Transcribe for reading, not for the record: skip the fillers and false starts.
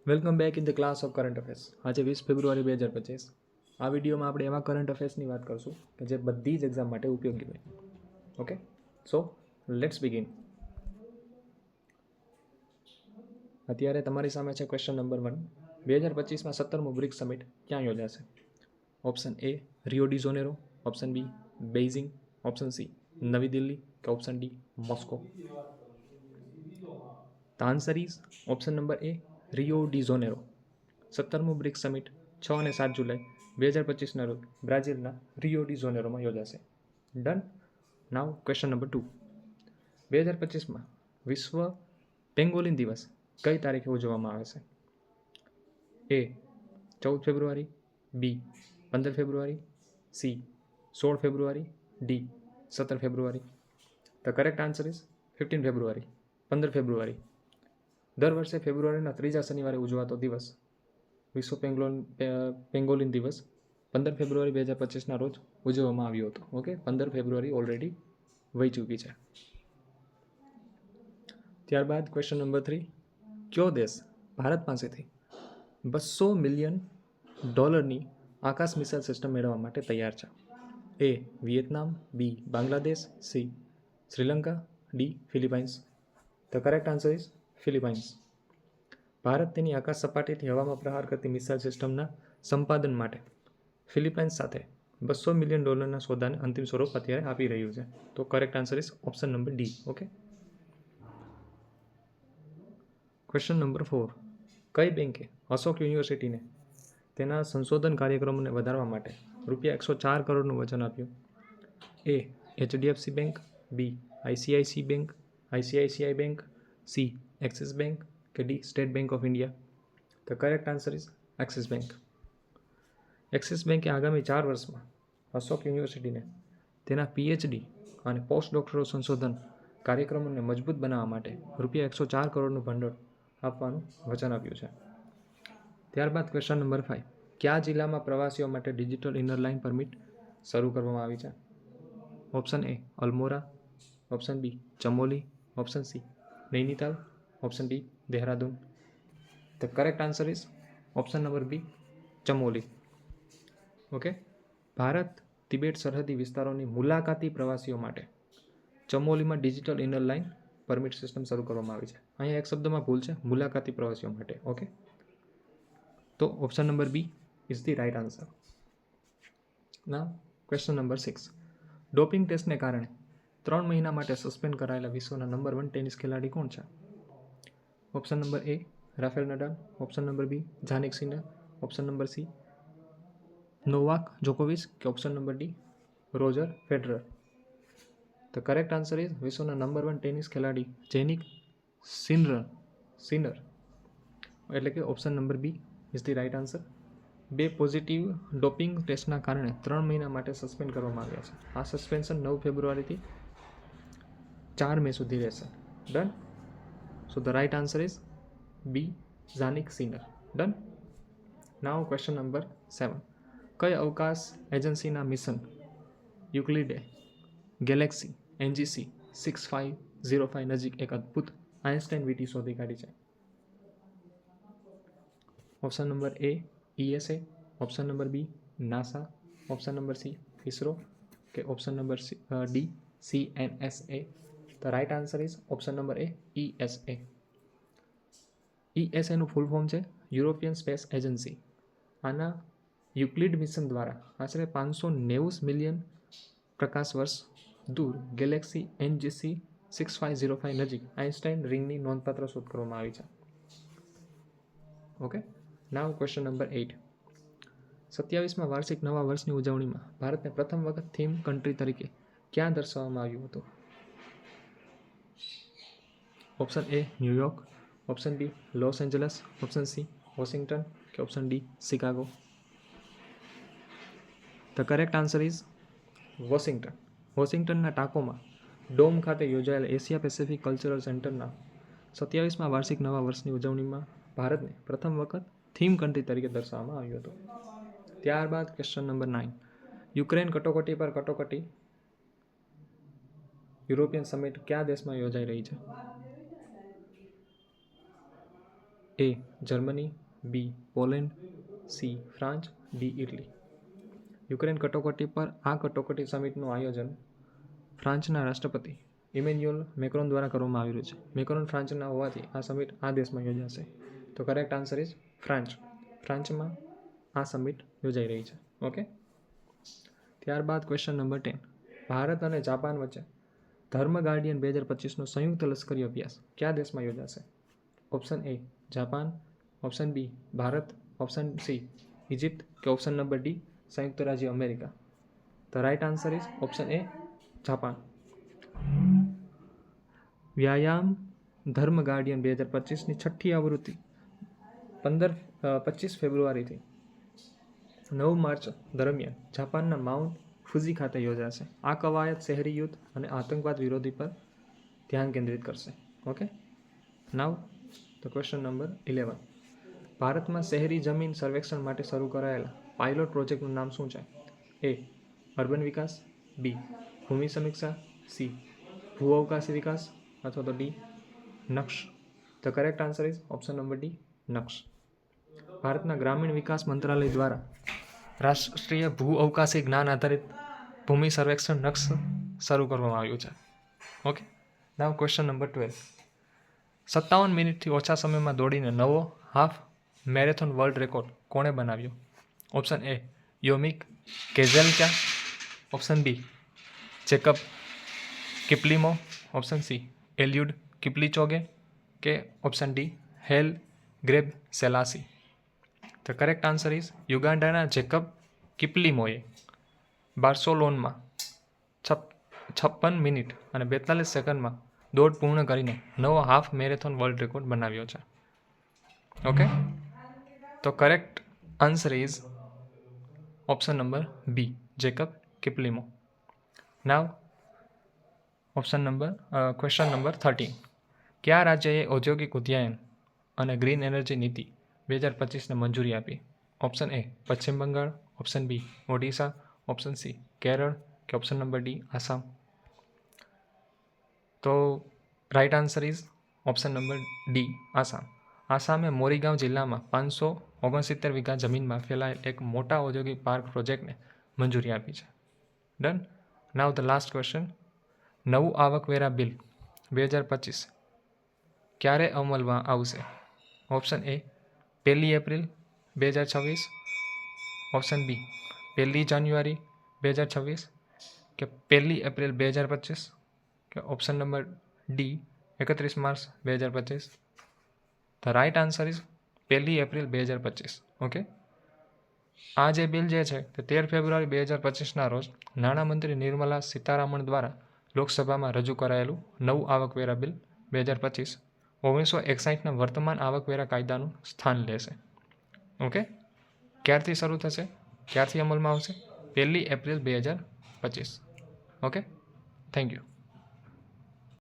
Welcome back in the class of current affairs. આજે 20 ફેબ્રુઆરી 2025. આ વિડીયોમાં આપણે એવા કરંટ અફેર્સની વાત કરશું કે જે બધી જ એક્ઝામ માટે ઉપયોગી હોય. Okay, so let's begin. અત્યારે તમારી સામે છે ક્વેશ્ચન નંબર 1. 2025માં 17મું બ્રિક્સ સમિટ ક્યાં યોજાશે? Option A Rio de Janeiro, option B Beijing, option C નવી દિલ્હી કે option D Moscow. The answer is option number A Rio de Janeiro. 17મું બ્રિક્સ સમિટ 6 અને 7 જુલાઈ 2025ના રોજ બ્રાઝિલના રિયો ડી ઝેનેરોમાં યોજાશે. ડન. Now question number 2. 2025માં વિશ્વ પેંગોલિન દિવસ કઈ તારીખે ઉજવવામાં આવે છે? A 14 February, B 15 February, C 16 February, D 17 February. The correct answer is 15 February, 15 February. દર વર્ષે ફેબ્રુઆરીના ત્રીજા શનિવારે ઉજવાતો દિવસ વિશ્વ પેંગોલિન દિવસ 15 ફેબ્રુઆરી 2025ના રોજ ઉજવવામાં આવ્યો હતો. ઓકે, 15 ફેબ્રુઆરી ઓલરેડી વહી ચૂકી છે. ત્યારબાદ ક્વેશ્ચન નંબર 3. કયો દેશ ભારત પાસેથી $200 મિલિયન આકાશ મિસાઇલ સિસ્ટમ મેળવવા માટે તૈયાર છે? A Vietnam, B Bangladesh, C Sri Lanka, D Philippines. The correct answer is Philippines. Bharat તેની આકાશ સપાટીથી હવામાં પ્રહાર કરતી મિસાઇલ સિસ્ટમના સંપાદન માટે ફિલિપાઇન્સ સાથે $200 મિલિયન સોદાને અંતિમ સ્વરૂપ અત્યારે આપી રહ્યું છે. તો correct answer is option number D. Okay. Question number 4. કઈ બેંકે અશોક યુનિવર્સિટીને તેના સંશોધન કાર્યક્રમોને વધારવા માટે ₹104 કરોડનું વચન આપ્યું? A HDFC bank, B ICICI bank, C Axis bank કે D State Bank of India. The correct answer is Axis bank. એક્સિસ બેંકે આગામી 4 વર્ષમાં અશોક યુનિવર્સિટીને તેના પીએચડી અને પોસ્ટ ડોક્ટરલ સંશોધન કાર્યક્રમોને મજબૂત બનાવવા માટે ₹104 કરોડનું ભંડોળ આપવાનું વચન આપ્યું છે. ત્યારબાદ ક્વેશ્ચન નંબર 5. કયા જિલ્લામાં પ્રવાસીઓ માટે ડિજિટલ ઇનર લાઇન પરમિટ શરૂ કરવામાં આવી છે? Option A Almora, option B Chamoli, option C Nainital, option D Dehradun. The correct answer is option number B Chamoli. Okay. Bharat Tibet સરહદી વિસ્તારોની મુલાકાતી પ્રવાસીઓ માટે ચમોલીમાં digital inner line permit system શરૂ કરવામાં આવી છે. અહીંયા એક શબ્દમાં ભૂલ છે, મુલાકાતી પ્રવાસીઓ માટે. ઓકે, તો option number B is the right answer. ના ક્વેશ્ચન નંબર 6. ડોપિંગ ટેસ્ટને કારણે 3 મહિના માટે સસ્પેન્ડ કરાયેલા વિશ્વના નંબર 1 ટેનિસ ખેલાડી કોણ છે? Option number A Rafael Nadal, option number B Jannik Sinner, option number C Novak જોકોવિચ કે option number D Roger Federer. The correct answer is વિશ્વના નંબર 1 ટેનિસ ખેલાડી જેનિક સિનર, એટલે કે option number B is the right answer. 2 positive doping ટેસ્ટના કારણે 3 મહિના માટે સસ્પેન્ડ કરવામાં આવ્યા છે. આ સસ્પેન્શન 9 ફેબ્રુઆરીથી 4 મે સુધી રહેશે. Done. So the right answer is B Jannik Sinner. Done. Now question number 7. કઈ અવકાશ એજન્સીના મિશન યુક્લિડે ગેલેક્સી NGC 6505 નજીક એક અદ્ભુત આઇન્સ્ટાઇન વીંટી શોધી કાઢી છે? Option number A ESA, option number B NASA, option number C ISRO કે option number D CNSA. The right answer is option number A ESA. ESAનું ફૂલ ફોર્મ છે યુરોપિયન સ્પેસ એજન્સી. આના યુક્લિડ મિશન દ્વારા આશરે 590 મિલિયન પ્રકાશ વર્ષ દૂર Galaxy NGC 6505 નજીક Einstein રિંગની નોંધપાત્ર શોધ કરવામાં આવી છે. ઓકે. નાવ ક્વેશ્ચન નંબર 8. 27મા વાર્ષિક નવા વર્ષની ઉજવણીમાં ભારતને પ્રથમ વખત થીમ કન્ટ્રી તરીકે ક્યાં દર્શાવવામાં આવ્યું હતું? Option A New York, option B Los Angeles, option C Washington કે option D Chicago. The correct answer is Washington. વોશિંગ્ટનના ટાકોમાં ડોમ ખાતે યોજાયેલ એશિયા પેસિફિક કલ્ચરલ સેન્ટરના 27મા વાર્ષિક નવા વર્ષની ઉજવણીમાં ભારતને પ્રથમ વખત થીમ કન્ટ્રી તરીકે દર્શાવવામાં આવ્યું હતું. ત્યારબાદ ક્વેશ્ચન નંબર 9. યુક્રેન કટોકટી પર કટોકટી યુરોપિયન સમિટ કયા દેશમાં યોજાઈ રહી છે? A. Germany, B. Poland, C. France, D. Italy. Ukraine કટોકટી પર આ કટોકટી સમિટનું આયોજન ફ્રાન્સના રાષ્ટ્રપતિ ઇમેન્યુઅલ મેક્રોન દ્વારા કરવામાં આવ્યું છે. મેક્રોન ફ્રાન્સના હોવાથી આ સમિટ આ દેશમાં યોજાશે. તો કરેક્ટ આન્સર ઇઝ ફ્રાન્સ. ફ્રાન્સમાં આ સમિટ યોજાઈ રહી છે. ઓકે. ત્યારબાદ ક્વેશ્ચન નંબર 10. ભારત અને જાપાન વચ્ચે ધર્મ ગાર્ડિયન 2025નો સંયુક્ત લશ્કરી અભ્યાસ કયા દેશમાં યોજાશે? Option A Japan, option B Bharat, option C Egypt કે ઓપ્શન નંબર D સંયુક્ત રાજ્ય America. The right answer is option A Japan. વ્યાયામ ધર્મ ગાર્ડિયન 2025ની છઠ્ઠી આવૃત્તિ 25 ફેબ્રુઆરીથી 9 માર્ચ દરમિયાન જાપાનના માઉન્ટ ફુજી ખાતે યોજાશે. આ કવાયત શહેરી યુદ્ધ અને આતંકવાદ વિરોધી પર ધ્યાન કેન્દ્રિત કરશે. Okay. Now the question number 11. ભારતમાં શહેરી જમીન સર્વેક્ષણ માટે શરૂ કરાયેલા પાયલોટ પ્રોજેક્ટનું નામ શું છે? A. Urban Vikas, B. ભૂમિ સમીક્ષા, C. ભૂ અવકાશી વિકાસ અથવા તો D. Naksh. The correct answer is option number D Naksh. ભારતના ગ્રામીણ વિકાસ મંત્રાલય દ્વારા રાષ્ટ્રીય ભૂ અવકાશી જ્ઞાન આધારિત ભૂમિ સર્વેક્ષણ નક્ષ શરૂ કરવામાં આવ્યું છે. ઓકે. નાવ ક્વેશ્ચન નંબર 12. 57 મિનિટથી ઓછા સમયમાં દોડીને નવો હાફ મેરેથોન વર્લ્ડ રેકોર્ડ કોણે બનાવ્યો? Option A Yomif Kejelcha, option B Jacob Kiplimo, option C Eliud Kipchoge કે option D Haile Gebrselassie. The correct answer is યુગાન્ડાના જેકબ કિપ્લિમોએ બાર્સોલોનમાં 56 મિનિટ અને 42 સેકન્ડમાં દોડ પૂર્ણ કરીને નવો હાફ મેરેથોન વર્લ્ડ રેકોર્ડ બનાવ્યો છે. ઓકે. તો correct answer is option number B Jacob Kiplimo. Now question number 13. કયા રાજ્યએ ઔદ્યોગિક ઉદ્યાન અને ગ્રીન એનર્જી નીતિ 2025ને મંજૂરી આપી? Option A Paschim Bengal, option B Odisha, option C Kerala કે ઓપ્શન નંબર D આસામ. તો right answer is option number D Assam. આસામે મોરીગાંવ જિલ્લામાં 569 વીઘા જમીનમાં ફેલાયેલ એક મોટા ઔદ્યોગિક પાર્ક પ્રોજેક્ટને મંજૂરી આપી છે. Done. Now the last question. નવું આવકવેરા બિલ 2025 ક્યારે અમલમાં આવશે? Option A 1 April 2026, option B 1 જાન્યુઆરી 2026 કે 1 એપ્રિલ 2025 કે option number D 31 March 2025. The right answer is 1 April 2025. Okay. આ જે બિલ જે છે તે 13 ફેબ્રુઆરી 2025ના રોજ નાણામંત્રી નિર્મલા સીતારામણ દ્વારા લોકસભામાં રજૂ કરાયેલું નવું આવકવેરા બિલ 2025 1961ના વર્તમાન આવકવેરા કાયદાનું સ્થાન લેશે. ઓકે. ક્યારથી શરૂ થશે, ક્યારથી અમલમાં આવશે? 1 એપ્રિલ 2025. ઓકે. Thank you.